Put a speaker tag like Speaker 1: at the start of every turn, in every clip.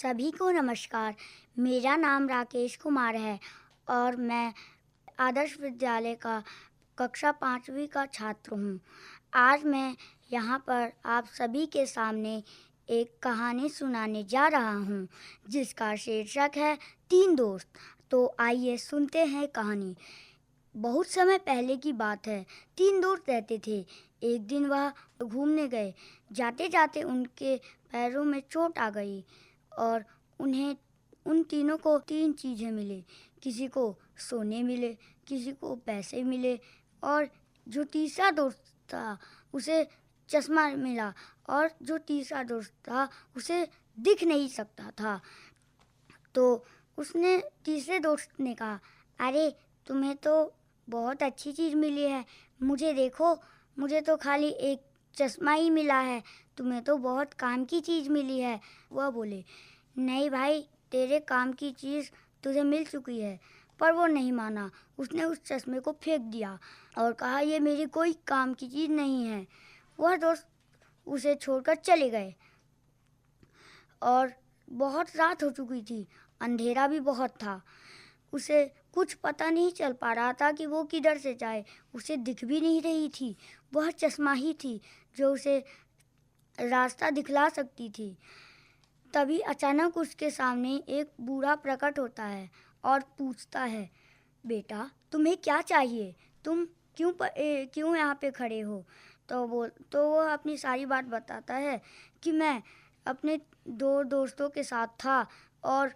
Speaker 1: सभी को नमस्कार। मेरा नाम राकेश कुमार है और मैं आदर्श विद्यालय का कक्षा 5वीं का छात्र हूँ। आज मैं यहाँ पर आप सभी के सामने एक कहानी सुनाने जा रहा हूँ जिसका शीर्षक है तीन दोस्त। तो आइए सुनते हैं कहानी। बहुत समय पहले की बात है। तीन दोस्त रहते थे। एक दिन वह घूमने गए। जाते जाते उनके पैरों में चोट आ गई और उन्हें उन तीनों को तीन चीज़ें मिली। किसी को सोने मिले, किसी को पैसे मिले और जो तीसरा दोस्त था उसे चश्मा मिला और जो तीसरा दोस्त था उसे दिख नहीं सकता था। तो उसने तीसरे दोस्त ने कहा, अरे तुम्हें तो बहुत अच्छी चीज़ मिली है, मुझे देखो, मुझे तो खाली एक चश्मा ही मिला है, तुम्हें तो बहुत काम की चीज़ मिली है। वह बोले, नहीं भाई, तेरे काम की चीज़ तुझे मिल चुकी है। पर वो नहीं माना। उसने उस चश्मे को फेंक दिया और कहा, ये मेरी कोई काम की चीज़ नहीं है। वह दोस्त उसे छोड़कर चले गए और बहुत रात हो चुकी थी, अंधेरा भी बहुत था। उसे कुछ पता नहीं चल पा रहा था कि वो किधर से जाए। उसे दिख भी नहीं रही थी। वह चश्मा ही थी जो उसे रास्ता दिखला सकती थी। तभी अचानक उसके सामने एक बूढ़ा प्रकट होता है और पूछता है, बेटा तुम्हें क्या चाहिए, तुम क्यों यहाँ पे खड़े हो। तो वो अपनी सारी बात बताता है कि मैं अपने दो दोस्तों के साथ था और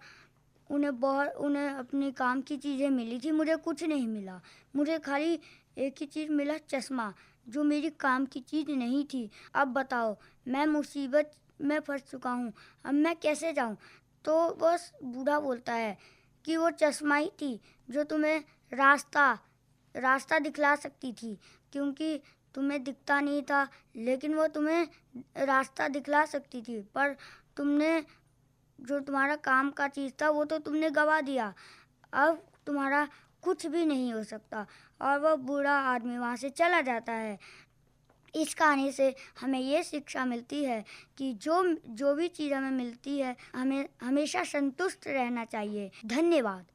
Speaker 1: उन्हें अपने काम की चीज़ें मिली थी, मुझे कुछ नहीं मिला। मुझे खाली एक ही चीज़ मिला, चश्मा, जो मेरी काम की चीज़ नहीं थी। अब बताओ, मैं मुसीबत में फंस चुका हूँ, अब मैं कैसे जाऊँ। तो बस बूढ़ा बोलता है कि वो चश्मा ही थी जो तुम्हें रास्ता दिखला सकती थी, क्योंकि तुम्हें दिखता नहीं था, लेकिन वो तुम्हें रास्ता दिखला सकती थी। पर तुमने जो तुम्हारा काम का चीज़ था वो तो तुमने गवा दिया। अब तुम्हारा कुछ भी नहीं हो सकता। और वह बूढ़ा आदमी वहाँ से चला जाता है। इस कहानी से हमें ये शिक्षा मिलती है कि जो भी चीज़ हमें मिलती है, हमें हमेशा संतुष्ट रहना चाहिए। धन्यवाद।